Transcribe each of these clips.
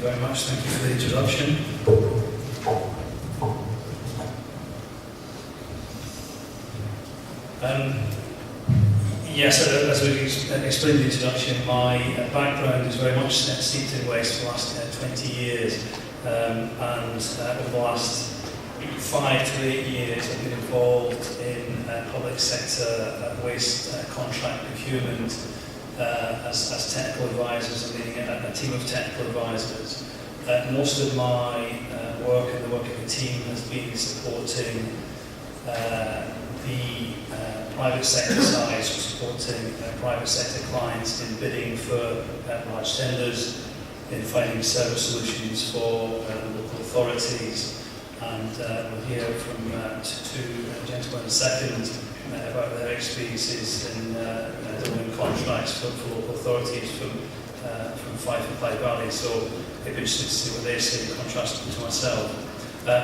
very much. Thank you for the introduction. Yes, as we explained in the introduction, my background is very much steeped in waste for the last 20 years. And over the last 5 to 8 years, I've been involved in public sector waste contract procurement as technical advisors and leading a team of technical advisors. Most of my work and the work of the team has been supporting the private sector side, supporting private sector clients in bidding for large tenders, in finding service solutions for local authorities. And we'll hear from two gentlemen in a second about their experiences in delivering contracts for local authorities from Fife and Clyde Valley. So it'd be interesting to see what they say in contrast to myself.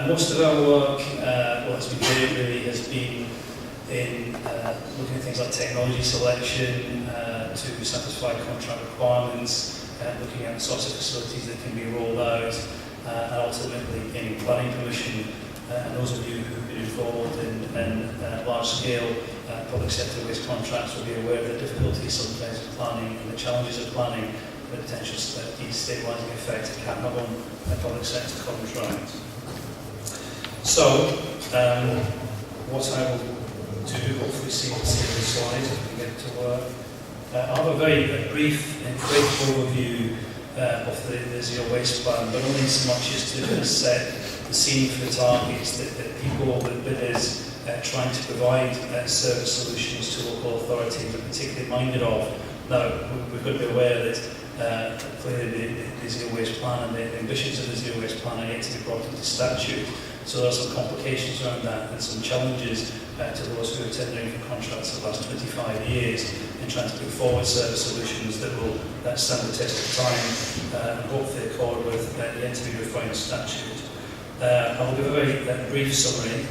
Most of our work, what has been doing really has been in looking at things like technology selection to satisfy contract requirements, looking at the sorts of facilities that can be rolled out, and ultimately gaining planning permission. And those of you who've been involved in large-scale public sector waste contracts will be aware of the difficulties sometimes of planning and the challenges of planning and the potential destabilising effect it can have on public sector contracts. So, what I will do, hopefully see the slides if we get to work. I'll have a very brief and quick overview of the Zero Waste Plan, but only so much as to set the scene for the targets that people, that bidders, trying to provide service solutions to local authorities are particularly minded of. Now, we've got to be aware that clearly the Zero Waste Plan and the ambitions of the Zero Waste Plan are yet to be brought into statute. So there are some complications around that and some challenges to those who are tendering for contracts for the last 25 years in trying to put forward service solutions that will stand the test of time and hopefully accord with the yet to be refined statute. I will give a very brief summary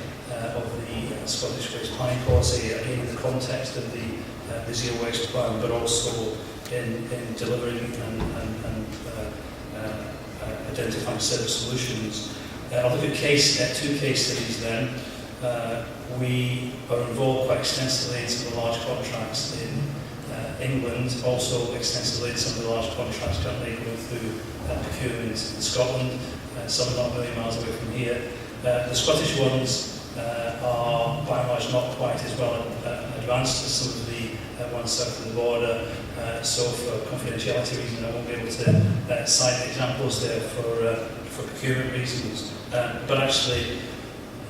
of the Scottish Waste Planning Policy, again in the context of the Zero Waste Plan, but also in delivering and identifying service solutions. I'll look at two case studies then. We are involved quite extensively in some of the large contracts in England, also extensively in some of the large contracts currently going through procurement in Scotland, some not a million miles away from here. The Scottish ones are by and large not quite as well advanced as some of the ones south of the border, so for confidentiality reasons I won't be able to cite examples there for procurement reasons. But actually,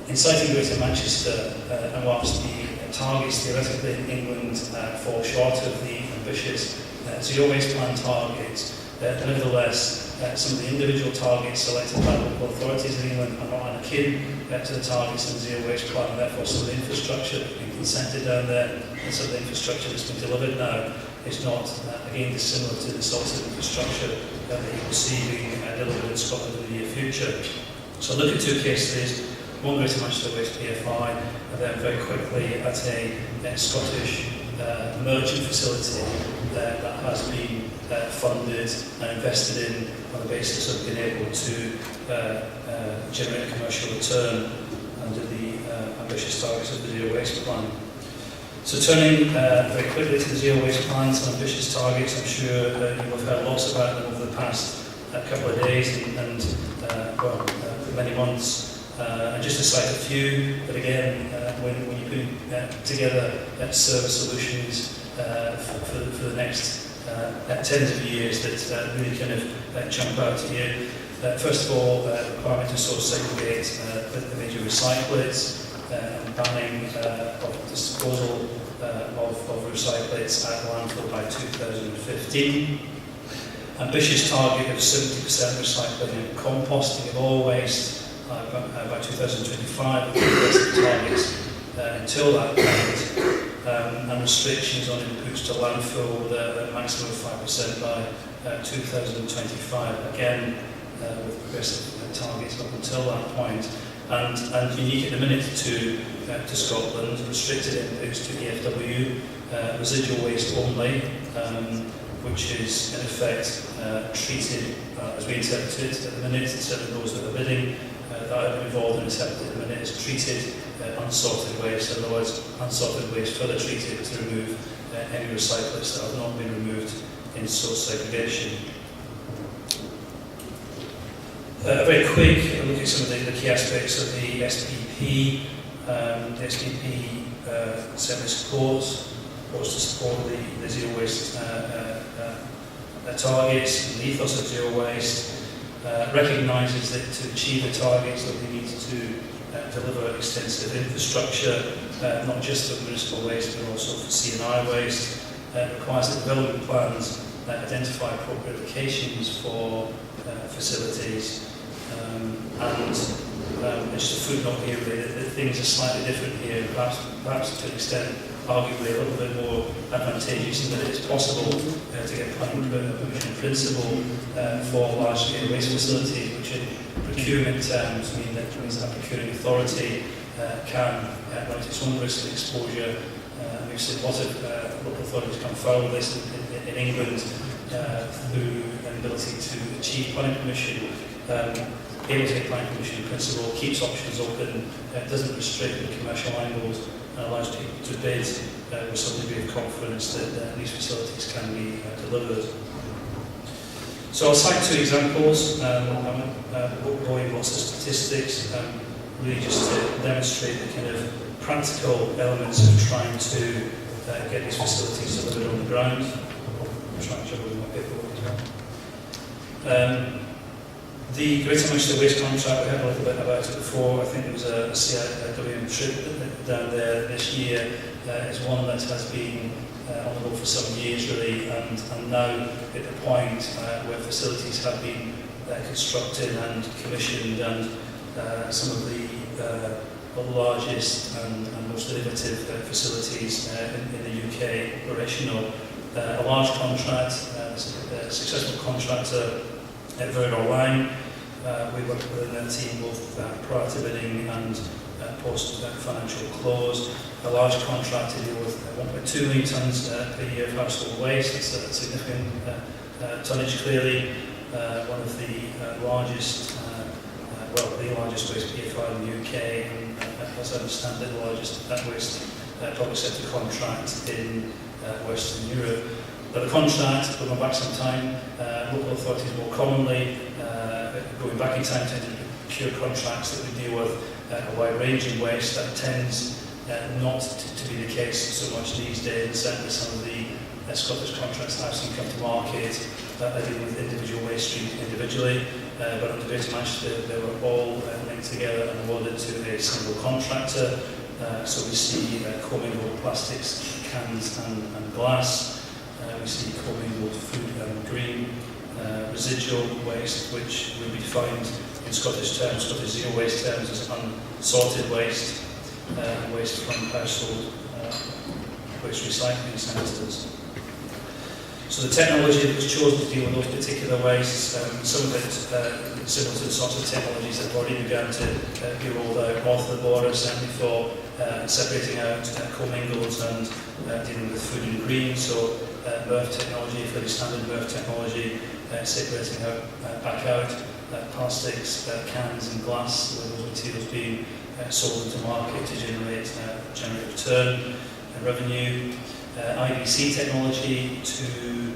in citing Greater Manchester, and whilst the targets theoretically in England fall short of the ambitious Zero Waste Plan targets, nevertheless, some of the individual targets selected by local authorities in England are not akin to the targets in the Zero Waste Plan, and therefore some of the infrastructure that's been consented down there and some of the infrastructure that's been delivered now is not, again, dissimilar to the sorts of infrastructure that you will see being delivered in Scotland in the near future. So look at two case studies, one Greater Manchester Waste PFI, and then very quickly at a Scottish merchant facility that has been funded and invested in on the basis of being able to generate a commercial return under the ambitious targets of the Zero Waste Plan. So turning very quickly to the Zero Waste Plans and ambitious targets, I'm sure you have heard lots about them over the past couple of days and many months. And just to cite a few, but again, when you put together service solutions for the next tens of years that really kind of jump out to you. First of all, requirement to sort of segregate the major recyclates, banning of disposal of recyclates at landfill by 2015. Ambitious target of 70% recycling and composting of all waste by 2025, targets until that point, and restrictions on inputs to landfill with a maximum of 5% by 2025, again with progressive targets up until that point. And unique at the minute to Scotland, restricted inputs to EFW, residual waste only, which is in effect treated, as we interpret it at the minute, and certainly those that are bidding that are involved in interpreting at the minute, is treated unsorted waste, in other words, unsorted waste further treated to remove any recyclates that have not been removed in source segregation. A very quick look at some of the key aspects of the SPP. The SPP certainly supports to support the zero waste targets and the ethos of zero waste, recognises that to achieve the targets that we need to deliver extensive infrastructure, not just for municipal waste but also for C&I waste. Requires that development plans identify appropriate locations for facilities. And just a footnote here, really, that things are slightly different here, perhaps to an extent arguably a little bit more advantageous in that it's possible to get planning permission in principle for large-scale waste facilities, which in procurement terms means that procuring authority can manage its own risk and exposure. We've seen a lot of local authorities come foul of this in England through an ability to achieve planning permission. Able to get planning permission in principle, keeps options open, doesn't restrict the commercial angles, and allows people to bid with some degree of confidence that these facilities can be delivered. So I'll cite two examples. I won't go into lots of statistics, really just to demonstrate the kind of practical elements of trying to get these facilities delivered on the ground. I'm trying to juggle with my paperwork as well. The Greater Manchester Waste contract, we heard a little bit about it before. I think there was a CIWM trip down there this year. It's one that has been on the go for some years, really, and now at the point where facilities have been constructed and commissioned, and some of the largest and most innovative facilities in the UK operational. A large contract, a successful contractor at Verdor Line. We worked within their team both prior to bidding and post financial close. A large contract to deal with 1.2 million tonnes per year of household waste. That's a significant tonnage, clearly. One of the largest, the largest waste PFI in the UK, and as I understand it, the largest waste public sector contract in Western Europe. But the contract, going back some time, local authorities more commonly, going back in time, tend to procure contracts that would deal with a wide range of waste. That tends not to be the case so much these days, and certainly some of the Scottish contracts I've seen come to market are dealing with individual waste streams individually, but under Greater Manchester they were all linked together and awarded to a single contractor. So we see commingled plastics, cans and glass. We see commingled food and green, residual waste, which will be defined in Scottish terms, Scottish zero waste terms, as unsorted waste, waste from household waste recycling centres. So the technology that was chosen to deal with those particular wastes, some of it similar to the sorts of technologies that have already begun to be rolled out north of the border, certainly for separating out commingled and dealing with food and green. So MRF technology, fairly standard MRF technology, separating out, back out plastics, cans and glass, with those materials being sold into market to generate return and revenue. IBC technology to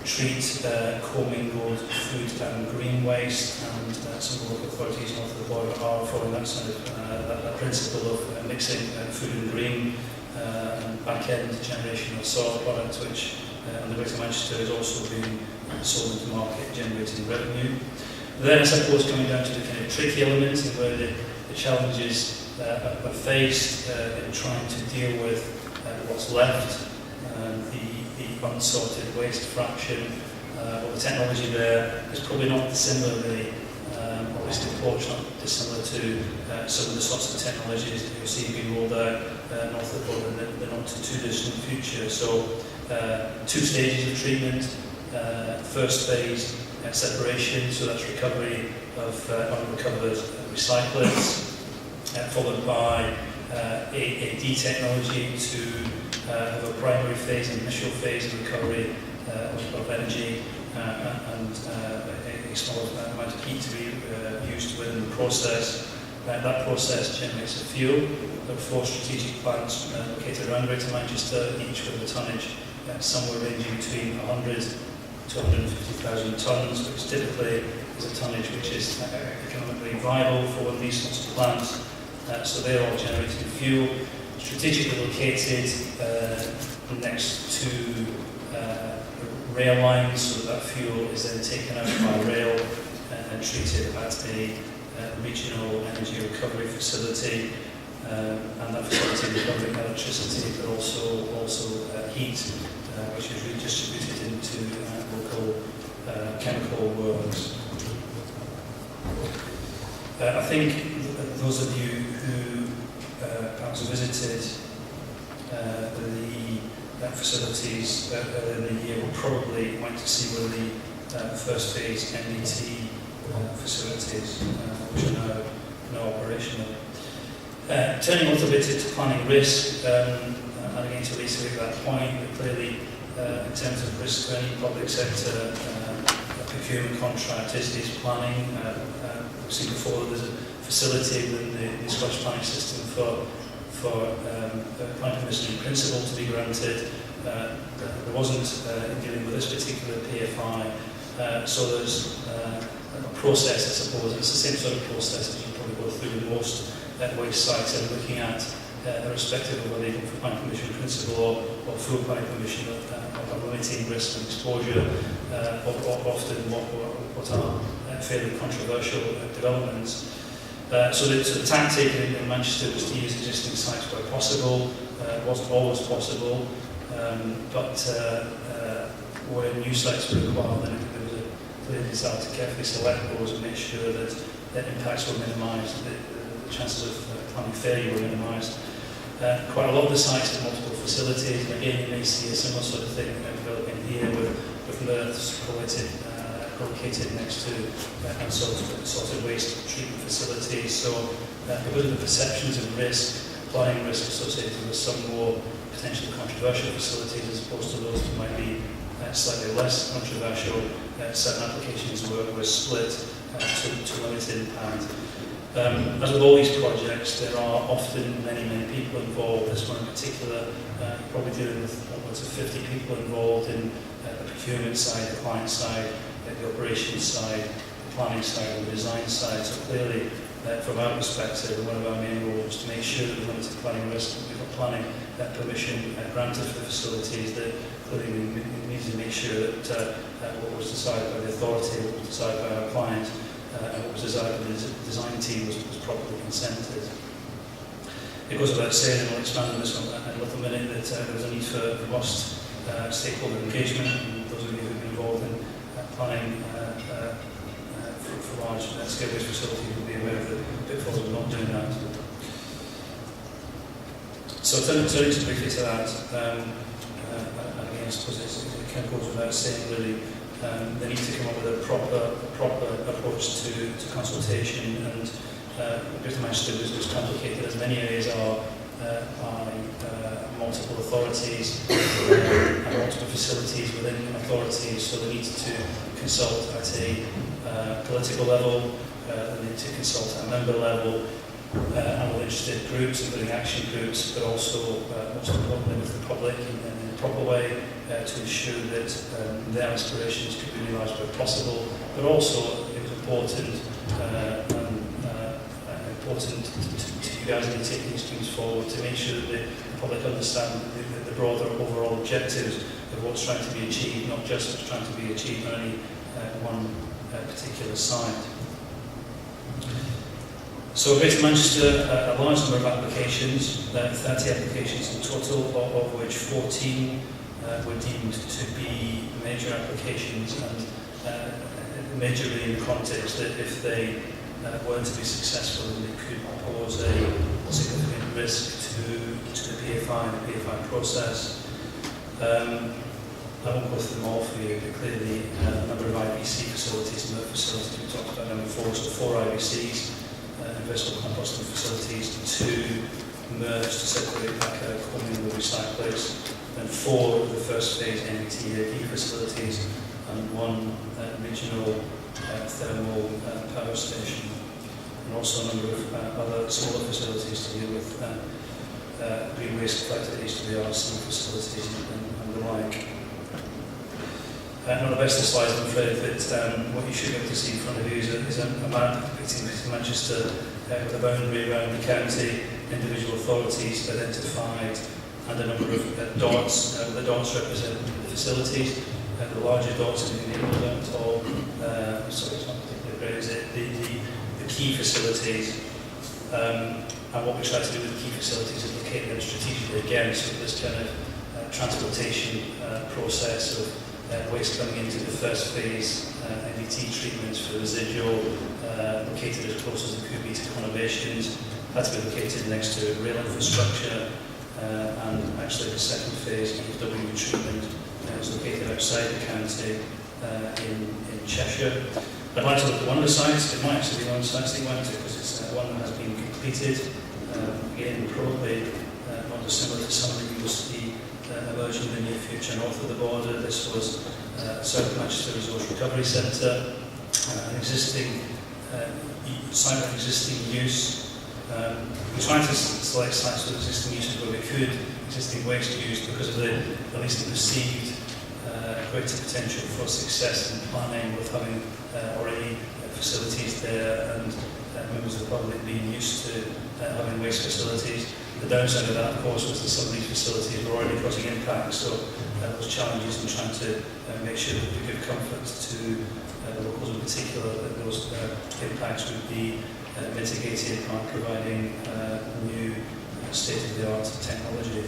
treat commingled food and green waste, and some local authorities north of the border are following that sort of that principle of mixing food and green, and back-end generation of soil product, which under Greater Manchester is also being sold into market, generating revenue. Then I suppose coming down to the kind of tricky element and where the challenges are faced in trying to deal with what's left, the unsorted waste fraction. Well, the technology there is probably not dissimilar, really, or at least the approach not dissimilar to some of the sorts of technologies that you'll see being rolled out north of the border in the not too distant future. So, two stages of treatment. First phase, separation, so that's recovery of unrecovered recyclates, followed by a technology to have a primary phase, an initial phase of recovery of energy and a small amount of heat to be used within the process. That process generates a fuel. There are 4 strategic plants located around Greater Manchester, each with a tonnage somewhere ranging between 100 to 150,000 tonnes, which typically is a tonnage which is economically viable for one of these sorts of plants. So they're all generating fuel, strategically located next to rail lines, so that fuel is then taken out by rail and treated at a regional energy recovery facility, and that facility recovering electricity, but also heat, which is redistributed into local chemical works. I think those of you who perhaps visited the facilities earlier in the year will probably want to see where the first phase NDT facilities, which are now operational. Turning a little bit to planning risk, and again to reiterate that point, that clearly in terms of risk for any public sector procurement contract is planning. We've seen before that there's a facility within the Scottish planning system for planning permission in principle to be granted. There wasn't in dealing with this particular PFI, so there's a process, I suppose. It's the same sort of process as you probably go through with most waste sites, and looking at irrespective of whether you go for planning permission in principle or full planning permission of limiting risk and exposure, or often what are fairly controversial developments. So the tactic in Manchester was to use existing sites where possible. It wasn't always possible, but where new sites were required, then there was a clear desire to carefully select those and make sure that impacts were minimised, the chances of planning failure were minimised. Quite a lot of the sites have multiple facilities, and again you may see a similar sort of thing developing here with earths located next to unsorted waste treatment facilities. So because of the perceptions of risk, planning risk associated with some more potentially controversial facilities as opposed to those that might be slightly less controversial, certain applications were split to limited impact. As with all these projects, there are often many people involved. This one in particular, probably dealing with upwards of 50 people involved in the procurement side, the client side, the operations side, the planning side, and the design side. So clearly, from our perspective, one of our main roles is to make sure that we limit planning risk, that we've got planning permission granted for the facilities, that clearly we need to make sure that what was decided by the authority, what was decided by our client, and what was desired by the design team was properly consented. It goes without saying, and I'll expand on this one in a little minute, that there was a need for robust stakeholder engagement. And those of you who've been involved in planning for large scale waste facilities will be aware of the pitfalls of not doing that. So turning briefly to that, and again I suppose it kind of goes without saying really, they need to come up with a proper approach to consultation, and Greater Manchester was complicated, as many areas are, by multiple authorities and multiple facilities within authorities, so they need to consult at a political level, they need to consult at a member level, and with interested groups, including action groups, but also, most importantly, with the public in a proper way, to ensure that their aspirations could be realised where possible, but also it was important to you guys in taking these things forward to make sure that the public understand the broader overall objectives of what's trying to be achieved, not just what's trying to be achieved on any one particular site. So Greater Manchester, a large number of applications, 30 applications in total, of which 14 were deemed to be major applications, and majorly in the context that if they weren't to be successful, then they could pose a significant risk to the PFI and the PFI process. I won't go through them all for you, but clearly a number of IBC facilities and other facilities we talked about them before, so 4 IBCs, investment composting facilities, 2 merged to separate back out coming with recyclers, then 4 of the first phase NET facilities, and 1 regional thermal power station, and also a number of other smaller facilities to deal with green waste collected at HWRC facilities and the like. Not the best of slides, I'm afraid, but what you should be able to see in front of you is a map depicting Manchester with a boundary around the county, individual authorities identified, and a number of dots. The dots represent the facilities. The larger dots in the equivalent of, sorry, it's not particularly great, is it? The key facilities. And what we try to do with the key facilities is locate them strategically again, so this kind of transportation process of waste coming into the first phase, NET treatments for residual, located as close as it could be to conurbations, had to be located next to rail infrastructure, and actually the second phase, EFW treatment, was located outside the county in Cheshire. I'd like to look at one of the sites. It might actually be one of the sites that you went to, because it's one that has been completed. Again, probably not dissimilar to some that you will see emerging in the near future north of the border. This was South Manchester Resource Recovery Centre, an existing site of existing use. We tried to select sites with existing uses where we could, existing waste use, because of the at least the perceived greater potential for success in planning, with having already facilities there and members of the public being used to having waste facilities. The downside of that, of course, was that some of these facilities were already causing impacts, so there was challenges in trying to make sure that we give comfort to the locals in particular, that those impacts would be mitigated by providing new state-of-the-art technology.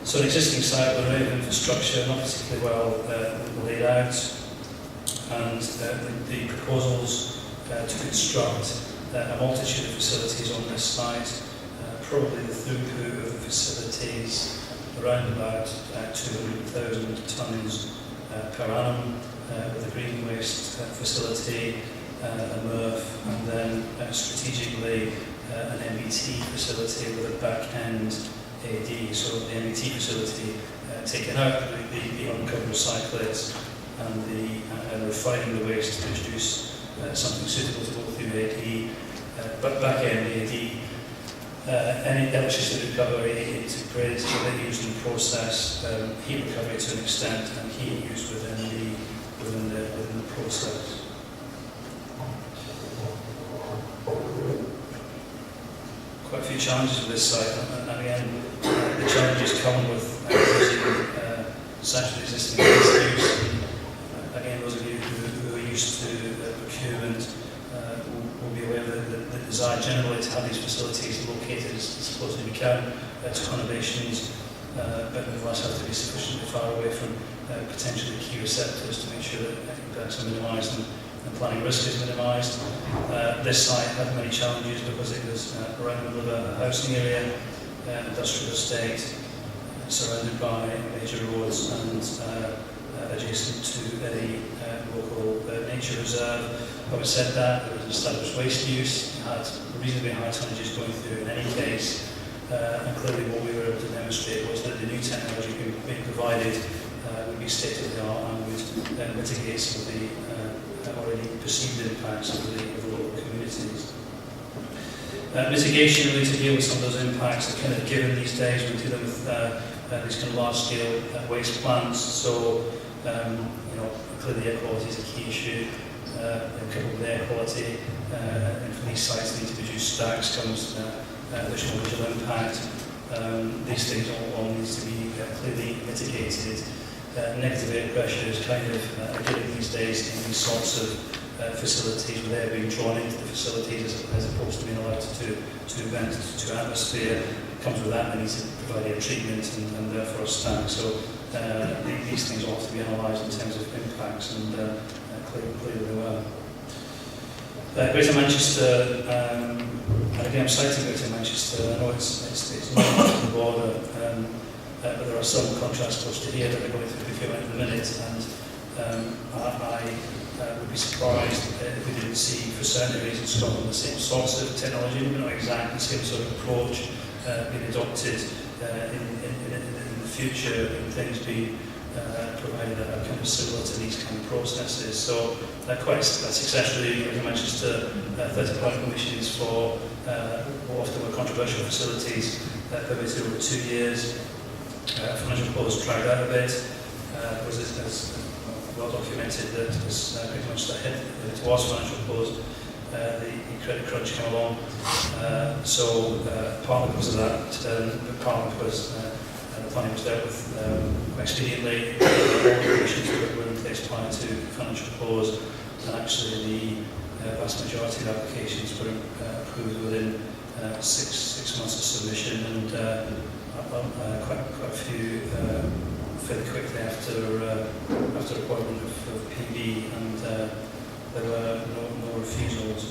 So an existing site with array of infrastructure, not particularly well laid out, and the proposals to construct a multitude of facilities on this site. Probably the throughput of the facilities around about 200,000 tonnes per annum, with a green waste facility, a MRF, and then strategically an MET facility with a back-end AD. So the MET facility taking out the uncovered recyclates and refining the waste to produce something suitable to go through AD, but back-end AD. Any electricity recovery into grid, so they use in the process, heat recovery to an extent, and heat use within the process. Quite a few challenges with this site, and again, the challenges come with using essentially existing waste use. Again, those of you who are used to procurement will be aware that the desire generally to have these facilities located as close as we can to conurbations, but nevertheless have to be sufficiently far away from potentially key receptors to make sure that impacts are minimised and planning risk is minimised. This site had many challenges because it was right in the middle of a housing area, industrial estate, surrounded by major roads and adjacent to a local nature reserve. Having said that, there was established waste use, it had reasonably high tonnages going through in any case, and clearly what we were able to demonstrate was that the new technology being provided would be state-of-the-art and would mitigate some of the already perceived impacts of the local communities. Mitigation, really, to deal with some of those impacts are kind of given these days. We're dealing with these kind of large-scale waste plants, so clearly air quality is a key issue. Coupled with air quality, and from these sites need to produce stacks comes additional visual impact. These things all need to be clearly mitigated. Negative air pressure is kind of given these days in these sorts of facilities, with air being drawn into the facilities as opposed to being allowed to vent to atmosphere. It comes with that, they need to provide air treatment and therefore a stack. So these things ought to be analysed in terms of impacts, and clearly they were. Greater Manchester, and again I'm citing Greater Manchester, I know it's not on the border, but there are some contrasts close to here that are going through procurement at the minute, and I would be surprised if we didn't see, for certain areas in Scotland, the same sorts of technology, maybe not exactly the same sort of approach being adopted in the future and things be provided that are kind of similar to these kind of processes. So quite a success really, as I mentioned, to 30 planning permissions for what often were controversial facilities permitted over 2 years. Financial close dragged out a bit, was as well documented that it was pretty much the head that it was financial close. The credit crunch came along, so partly because of that, but partly because the planning was dealt with quite expediently. All the conditions were in place prior to financial close, and actually the vast majority of applications were approved within 6 months of submission, and quite a few fairly quickly after appointment of PB, and there were no refusals.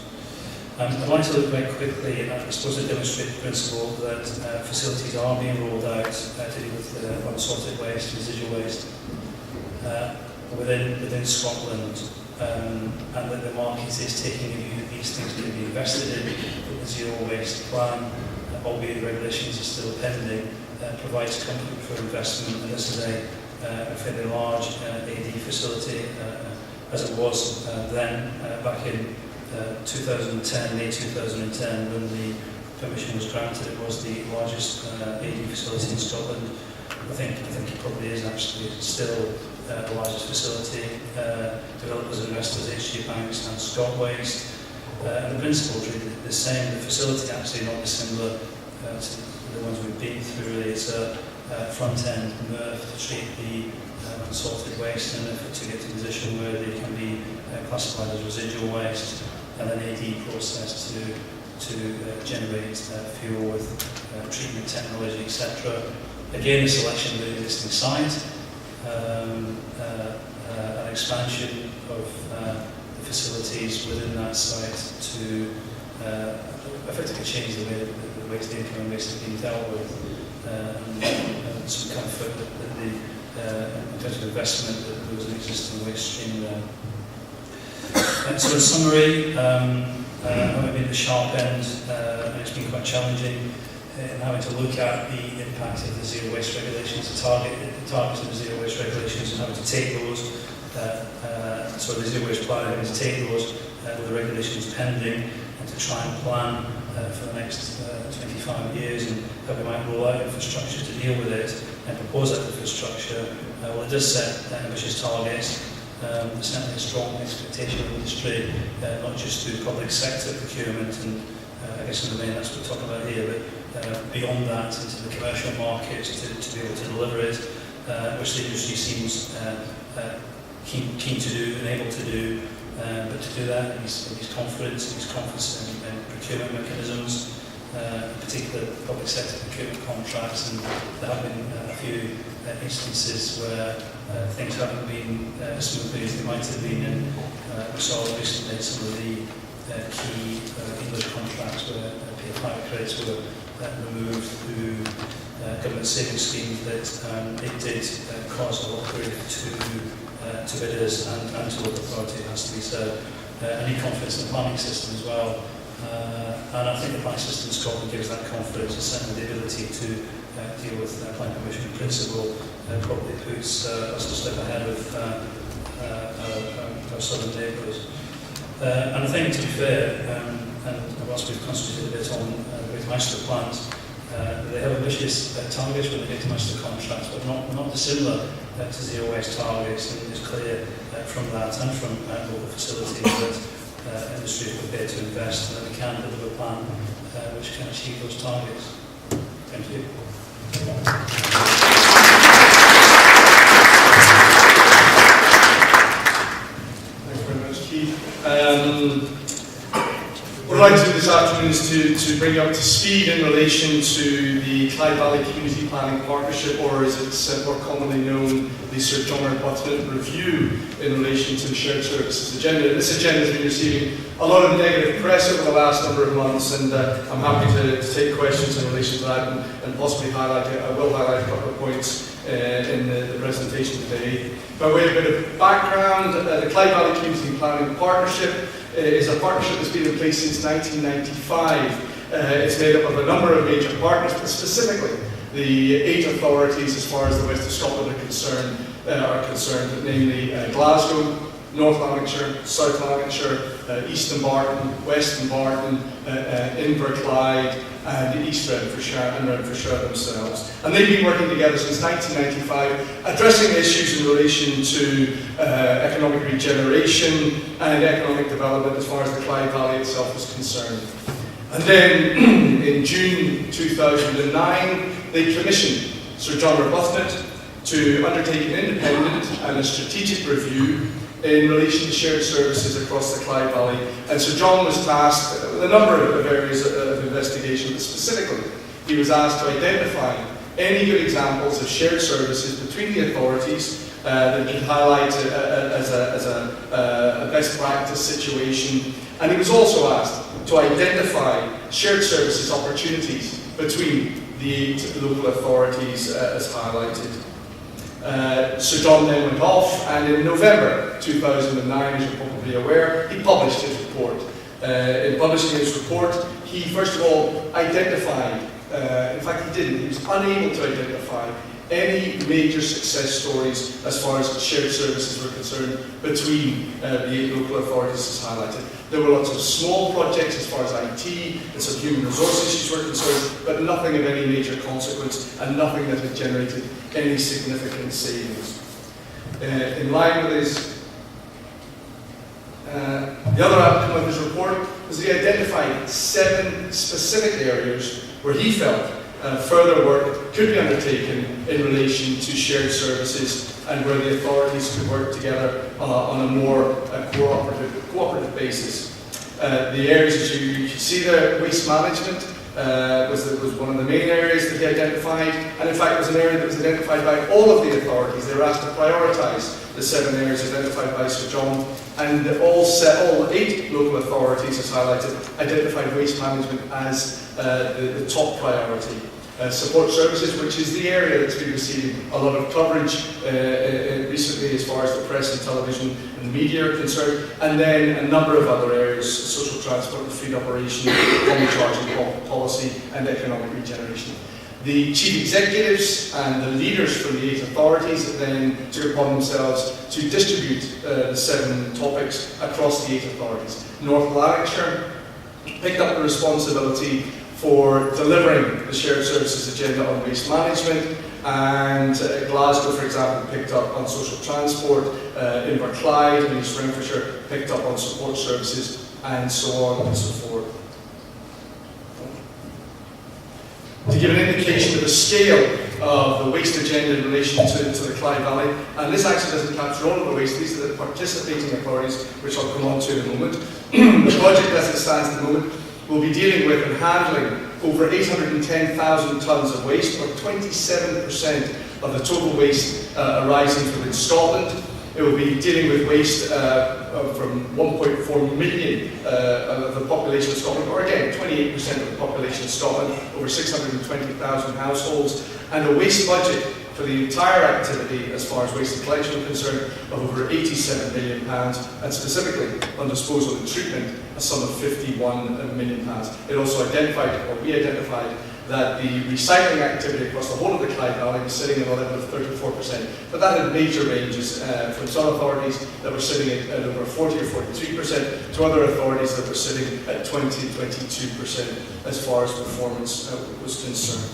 I'd like to look very quickly at, I suppose, to demonstrate the principle that facilities are being rolled out to deal with unsorted waste, residual waste within Scotland, and that the market is taking a view that these things can be invested in. The zero waste plan, albeit regulations are still pending, provides comfort for investment, and this is a fairly large AD facility, as it was then, back in 2010, May 2010, when the permission was granted. It was the largest AD facility in Scotland. I think it probably is actually still the largest facility. Developers and investors, HG Banks and Scott Waste. And the principle is really the same. The facility actually not dissimilar to the ones we've been through. Really, it's a front-end MRF to treat the unsorted waste in an effort to get to a position where they can be classified as residual waste, and an AD process to generate fuel with treatment technology, etc. Again, the selection of the existing site, an expansion of the facilities within that site to effectively change the way that the waste, the income and waste is being dealt with, and some comfort that in terms of investment, that there was an existing waste stream there. So in summary, having been at the sharp end, and it's been quite challenging in having to look at the impact of the zero waste regulations, the targets of the zero waste regulations, and having to take those, so the zero waste plan, having to take those with the regulations pending, and to try and plan for the next 25 years and how we might roll out infrastructure to deal with it and propose that infrastructure. Well, it does set ambitious targets. There's certainly a strong expectation of industry, not just through public sector procurement, and I guess in the main that's what we're talking about here, but beyond that into the commercial markets to be able to deliver it, which the industry seems keen to do and able to do. But to do that, these confidence in procurement mechanisms, in particular public sector procurement contracts, and there have been a few instances where things haven't been as smoothly as they might have been, and we saw recently some of the key English contracts where PFI credits were removed through government savings schemes, that it did cause a lot of grief to bidders and to local authority, it has to be said. I need confidence in the planning system as well, and I think the planning system in Scotland gives that confidence, and certainly the ability to deal with planning permission principle probably puts us a step ahead of our southern neighbours. And I think, to be fair, and whilst we've concentrated a bit on Greater Manchester plans, they have ambitious targets when they get to Manchester contracts, but not dissimilar to zero waste targets, and it's clear from that and from local facilities that industry is prepared to invest, and that we can deliver a plan which can achieve those targets. Thank you. Thanks very much, Keith. What I'd like to do this afternoon is to bring you up to speed in relation to the Clyde Valley Community Planning Partnership, or as it's more commonly known, the Sir John Arbuthnot Review in relation to the Shared Services Agenda. This agenda has been receiving a lot of negative press over the last number of months, and I'm happy to take questions in relation to that and possibly highlight it. I will highlight a couple of points in the presentation today. By way of a bit of background, the Clyde Valley Community Planning Partnership is a partnership that's been in place since 1995. It's made up of a number of major partners, but specifically the 8 authorities as far as the west of Scotland are concerned, namely Glasgow, North Lanarkshire, South Lanarkshire, East Dumbarton, West Dumbarton, Inverclyde, and East Renfrewshire and Renfrewshire themselves. And they've been working together since 1995, addressing issues in relation to economic regeneration and economic development as far as the Clyde Valley itself is concerned. And then in June 2009, they commissioned Sir John Arbuthnot to undertake an independent and a strategic review in relation to shared services across the Clyde Valley. And Sir John was tasked with a number of areas of investigation, but specifically he was asked to identify any good examples of shared services between the authorities that could highlight as a best practice situation. And he was also asked to identify shared services opportunities between the 8 local authorities as highlighted. Sir John then went off, and in November 2009, as you're probably aware, he published his report. In publishing his report, he first of all identified, in fact he didn't, he was unable to identify any major success stories as far as shared services were concerned between the 8 local authorities as highlighted. There were lots of small projects as far as IT and some human resource issues were concerned, but nothing of any major consequence and nothing that had generated any significant savings. In line with his, the other outcome of his report was that he identified 7 specific areas where he felt further work could be undertaken in relation to shared services and where the authorities could work together on a more cooperative basis. The areas that you can see there, waste management was one of the main areas that he identified, and in fact it was an area that was identified by all of the authorities. They were asked to prioritise the 7 areas identified by Sir John, and all 8 local authorities, as highlighted, identified waste management as the top priority. Support services, which is the area that's been receiving a lot of coverage recently as far as the press and television and media are concerned, and then a number of other areas: social transport and fleet operation, common charging policy, and economic regeneration. The chief executives and the leaders from the 8 authorities then took upon themselves to distribute the 7 topics across the 8 authorities. North Lanarkshire picked up the responsibility for delivering the shared services agenda on waste management, and Glasgow, for example, picked up on social transport, Inverclyde and East Renfrewshire picked up on support services, and so on and so forth. To give an indication of the scale of the waste agenda in relation to the Clyde Valley, and this actually doesn't capture all of the waste, these are the participating authorities, which I'll come on to in a moment. The project as it stands at the moment will be dealing with and handling over 810,000 tonnes of waste, or 27% of the total waste arising within Scotland. It will be dealing with waste from 1.4 million of the population of Scotland, or again, 28% of the population of Scotland, over 620,000 households, and a waste budget for the entire activity, as far as waste and collection are concerned, of over £87 million, and specifically on disposal and treatment, a sum of £51 million. It also identified, or we identified, that the recycling activity across the whole of the Clyde Valley was sitting at a level of 34%, but that had major ranges from some authorities that were sitting at over 40 or 43%, to other authorities that were sitting at 20 to 22% as far as performance was concerned.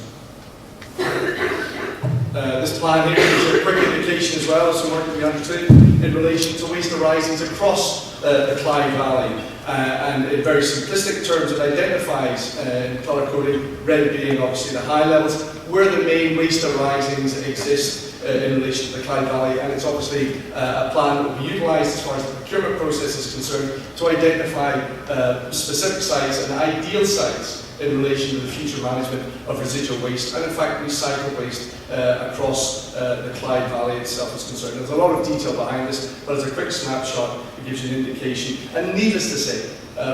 This plan here gives you a quick indication as well of some work that we undertook in relation to waste arisings across the Clyde Valley. And in very simplistic terms, it identifies, in colour coding, red being obviously the high levels, where the main waste arisings exist in relation to the Clyde Valley. And it's obviously a plan that will be utilised as far as the procurement process is concerned to identify specific sites and ideal sites in relation to the future management of residual waste, and in fact recycled waste across the Clyde Valley itself is concerned. There's a lot of detail behind this, but as a quick snapshot, it gives you an indication. And needless to say,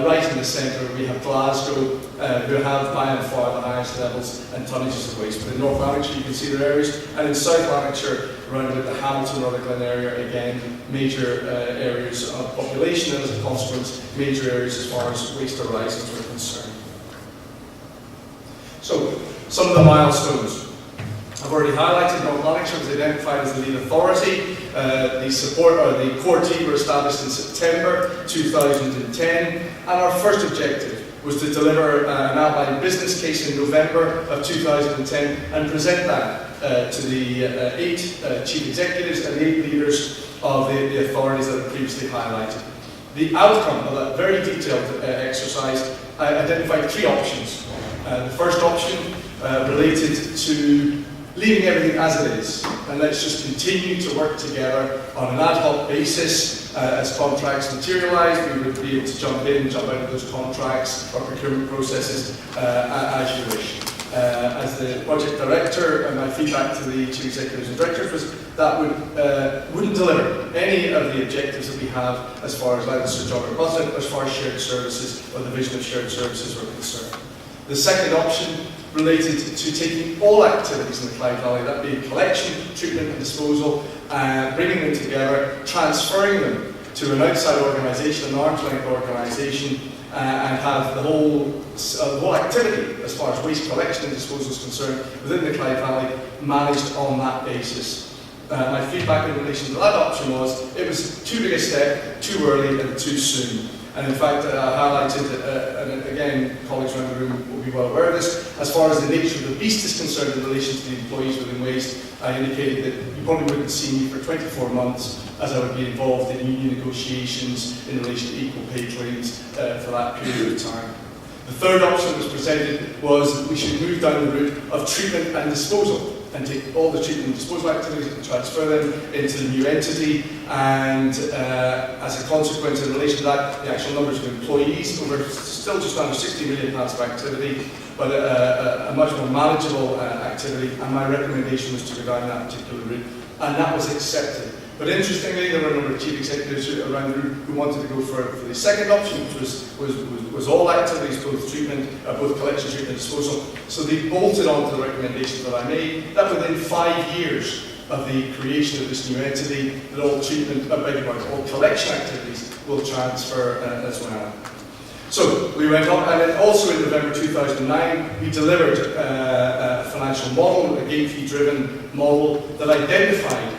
right in the centre we have Glasgow, who have by and far the highest levels and tonnages of waste. But in North Lanarkshire you can see their areas, and in South Lanarkshire, around about the Hamilton or the Glen area, again, major areas of population, and as a consequence, major areas as far as waste arisings are concerned. So, some of the milestones. I've already highlighted North Lanarkshire was identified as the lead authority. The core team were established in September 2010, and our first objective was to deliver an outline business case in November of 2010 and present that to the 8 chief executives and the 8 leaders of the authorities that I previously highlighted. The outcome of that very detailed exercise identified 3 options. The first option related to leaving everything as it is, and let's just continue to work together on an ad hoc basis. As contracts materialise, we would be able to jump in and jump out of those contracts or procurement processes as you wish. As the project director, my feedback to the chief executives and directors was that wouldn't deliver any of the objectives that we have as far as either Sir John or Buzzard, as far as shared services or the vision of shared services were concerned. The second option related to taking all activities in the Clyde Valley, that being collection, treatment and disposal, bringing them together, transferring them to an outside organisation, an arm's length organisation, and have the whole activity as far as waste collection and disposal is concerned within the Clyde Valley managed on that basis. My feedback in relation to that option was it was too big a step, too early and too soon. And in fact, I highlighted, and again, colleagues around the room will be well aware of this, as far as the nature of the beast is concerned in relation to the employees within waste, I indicated that you probably wouldn't see me for 24 months as I would be involved in union negotiations in relation to equal pay claims for that period of time. The third option that was presented was that we should move down the route of treatment and disposal and take all the treatment and disposal activities and transfer them into the new entity, and as a consequence in relation to that, the actual numbers of employees over still just under £60 million of activity, but a much more manageable activity, and my recommendation was to go down that particular route, and that was accepted. But interestingly, there were a number of chief executives around the room who wanted to go for the second option, which was all activities, both treatment, both collection, treatment, and disposal. So they bolted onto the recommendations that I made, that within 5 years of the creation of this new entity, that all treatment, all collection activities will transfer as well. So we went on, and then also in November 2009, we delivered a financial model, a game fee-driven model that identified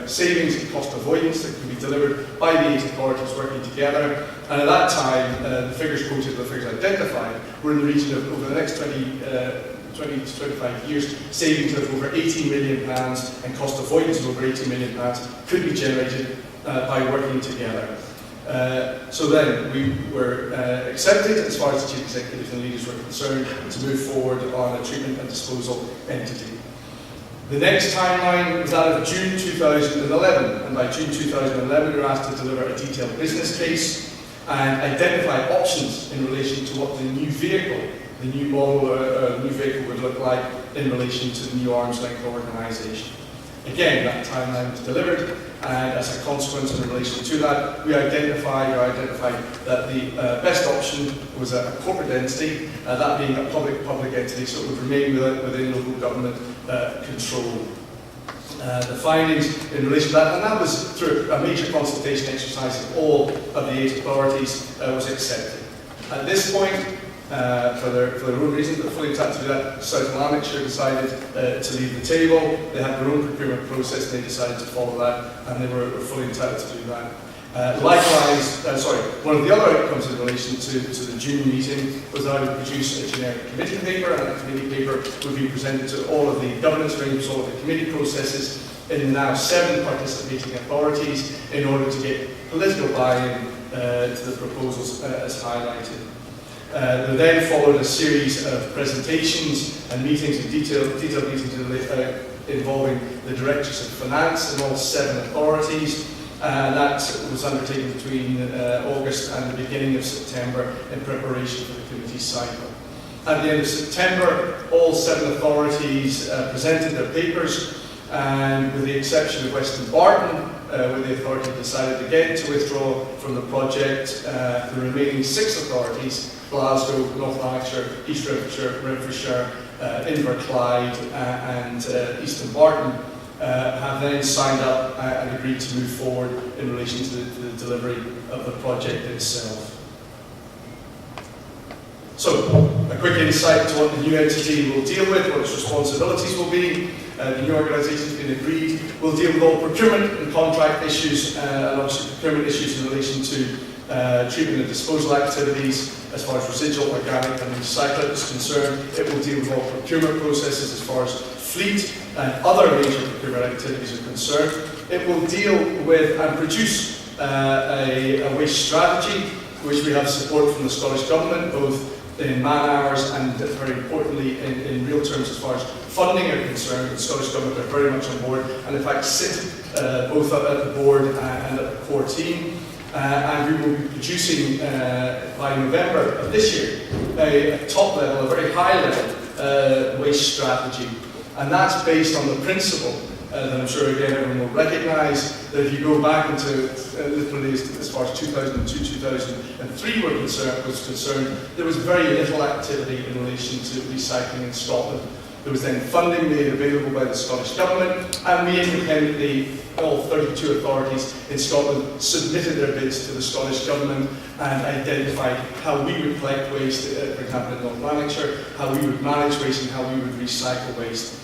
savings and cost avoidance that could be delivered by the 8 authorities working together. And at that time, the figures quoted, the figures identified, were in the region of, over the next 20 to 25 years, savings of over £80 million and cost avoidance of over £80 million could be generated by working together. So then we were accepted, as far as the chief executives and leaders were concerned, to move forward on a treatment and disposal entity. The next timeline was that of June 2011, and by June 2011 we were asked to deliver a detailed business case and identify options in relation to what the new vehicle, the new model, new vehicle would look like in relation to the new arm's length organisation. Again, that timeline was delivered, and as a consequence in relation to that, we identified that the best option was a corporate entity, that being a public entity, so it would remain within local government control. The findings in relation to that, and that was through a major consultation exercise of all of the 8 authorities, was accepted. At this point, for their own reasons, they're fully entitled to do that. South Lanarkshire decided to leave the table. They had their own procurement process, and they decided to follow that, and they were fully entitled to do that. Likewise, one of the other outcomes in relation to the June meeting was that I would produce a generic committee paper, and that committee paper would be presented to all of the governance ranges, all of the committee processes in the now 7 participating authorities in order to get political buy-in to the proposals as highlighted. There then followed a series of presentations and meetings, and detailed meetings involving the directors of finance in all 7 authorities. That was undertaken between August and the beginning of September in preparation for the committee cycle. At the end of September, all 7 authorities presented their papers, and with the exception of Western Barton, where the authority decided again to withdraw from the project, the remaining 6 authorities, Glasgow, North Lanarkshire, East Renfrewshire, Inverclyde and Eastern Barton, have then signed up and agreed to move forward in relation to the delivery of the project itself. So, a quick insight to what the new entity will deal with, what its responsibilities will be. the new organisation has been agreed. We'll deal with all procurement and contract issues, and obviously procurement issues in relation to treatment and disposal activities as far as residual, organic and recyclate is concerned. It will deal with all procurement processes as far as fleet and other major procurement activities are concerned. It will deal with and produce a waste strategy, which we have support from the Scottish Government, both in man hours and very importantly in real terms as far as funding are concerned. The Scottish Government are very much on board and in fact sit both at the board and at the core team. And we will be producing by November of this year a top level, a very high level waste strategy. And that's based on the principle that I'm sure again everyone will recognise that if you go back into literally as far as 2002, 2003 was concerned, there was very little activity in relation to recycling in Scotland. There was then funding made available by the Scottish Government, and we independently, all 32 authorities in Scotland, submitted their bids to the Scottish Government and identified how we would collect waste, for example in North Lanarkshire, how we would manage waste and how we would recycle waste.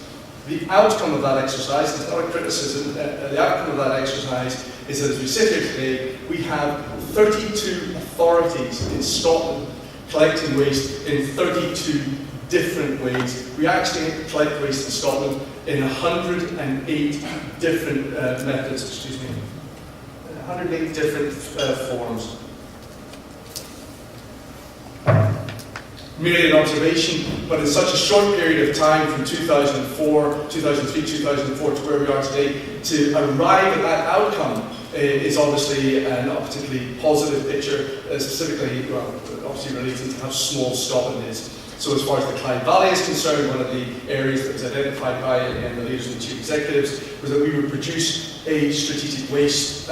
The outcome of that exercise, it's not a criticism, the outcome of that exercise is that as we sit here today, we have 32 authorities in Scotland collecting waste in 32 different ways. We actually collect waste in Scotland in 108 different methods, 108 different forms. Merely an observation, but in such a short period of time from 2003, 2004 to where we are today, to arrive at that outcome is obviously not a particularly positive picture, specifically, well, obviously relating to how small Scotland is. So as far as the Clyde Valley is concerned, one of the areas that was identified by the leaders and the chief executives was that we would produce a strategic waste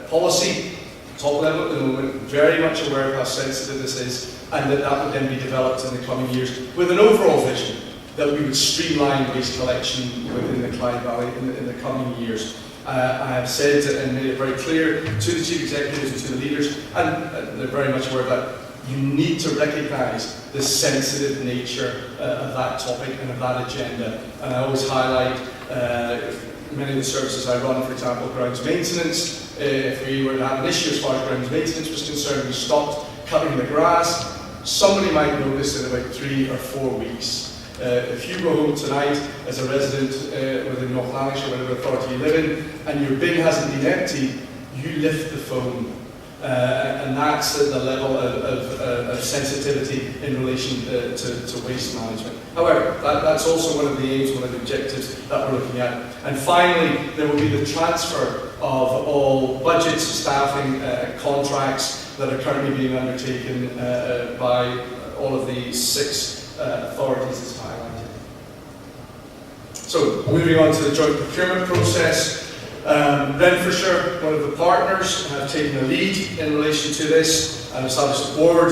policy, top level at the moment, very much aware of how sensitive this is, and that would then be developed in the coming years with an overall vision that we would streamline waste collection within the Clyde Valley in the coming years. I have said and made it very clear to the chief executives and to the leaders, and they're very much aware of that, you need to recognise the sensitive nature of that topic and of that agenda. And I always highlight many of the services I run, for example, grounds maintenance. If we were to have an issue as far as grounds maintenance was concerned, we stopped cutting the grass. Somebody might notice in about 3 or 4 weeks. If you go home tonight as a resident within North Lanarkshire, whatever authority you live in, and your bin hasn't been emptied, you lift the phone. And that's at the level of sensitivity in relation to waste management. However, that's also one of the aims, one of the objectives that we're looking at. And finally, there will be the transfer of all budgets, staffing, contracts that are currently being undertaken by all of the 6 authorities as highlighted. So, moving on to the joint procurement process. Renfrewshire, one of the partners, have taken the lead in relation to this and established a board,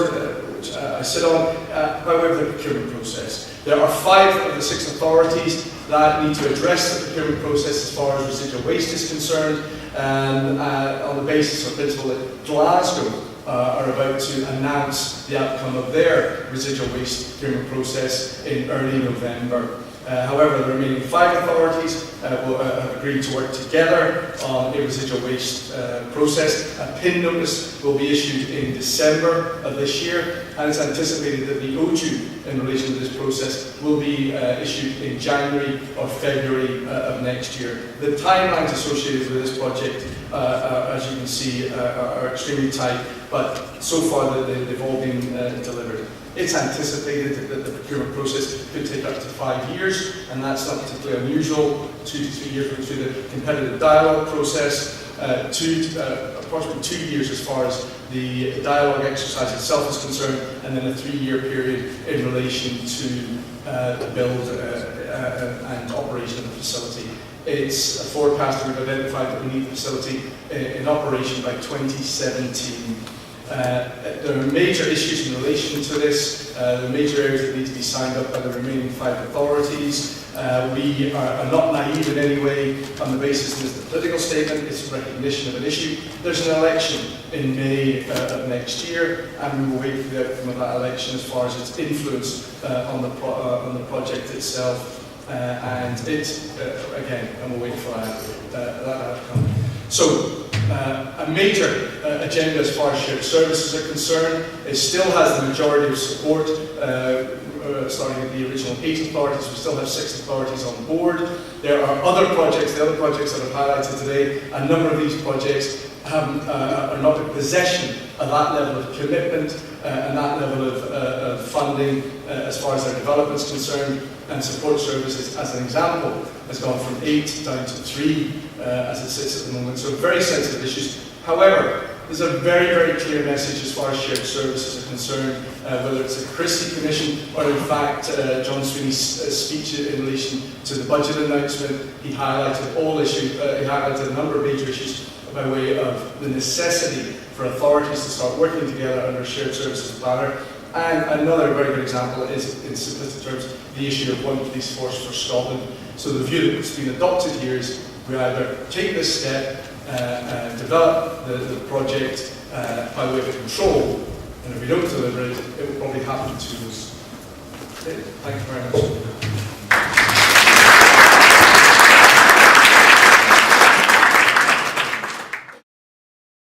which I sit on, by way of the procurement process. There are 5 of the 6 authorities that need to address the procurement process as far as residual waste is concerned, and on the basis or principle that Glasgow are about to announce the outcome of their residual waste procurement process in early November. However, the remaining 5 authorities have agreed to work together on a residual waste process. A PIN notice will be issued in December of this year, and it's anticipated that the OJU in relation to this process will be issued in January or February of next year. The timelines associated with this project, as you can see, are extremely tight, but so far they've all been delivered. It's anticipated that the procurement process could take up to 5 years, and that's not particularly unusual. 2 to 3 years going through the competitive dialogue process, approximately 2 years as far as the dialogue exercise itself is concerned, and then a 3-year period in relation to the build and operation of the facility. It's a forecast that we've identified that we need the facility in operation by 2017. There are major issues in relation to this. There are major areas that need to be signed up by the remaining 5 authorities. We are not naive in any way on the basis that it's a political statement, it's a recognition of an issue. There's an election in May of next year, and we will wait for the outcome of that election as far as its influence on the project itself. and it, again, and we'll wait for that outcome. So, a major agenda as far as shared services are concerned. It still has the majority of support, starting with the original 8 authorities. We still have 6 authorities on board. There are other projects, the other projects that I've highlighted today. A number of these projects are not in possession of that level of commitment and that level of funding as far as their development is concerned, and support services, as an example, has gone from 8 down to 3 as it sits at the moment. So very sensitive issues. However, there's a very, very clear message as far as shared services are concerned, whether it's the Christie Commission or in fact John Sweeney's speech in relation to the budget announcement. He highlighted all issues, he highlighted a number of major issues by way of the necessity for authorities to start working together under a shared services planner. And another very good example is, in simplistic terms, the issue of one police force for Scotland. So the view that's been adopted here is we either take this step and develop the project by way of control, and if we don't deliver it, it will probably happen to us. Thank you very much.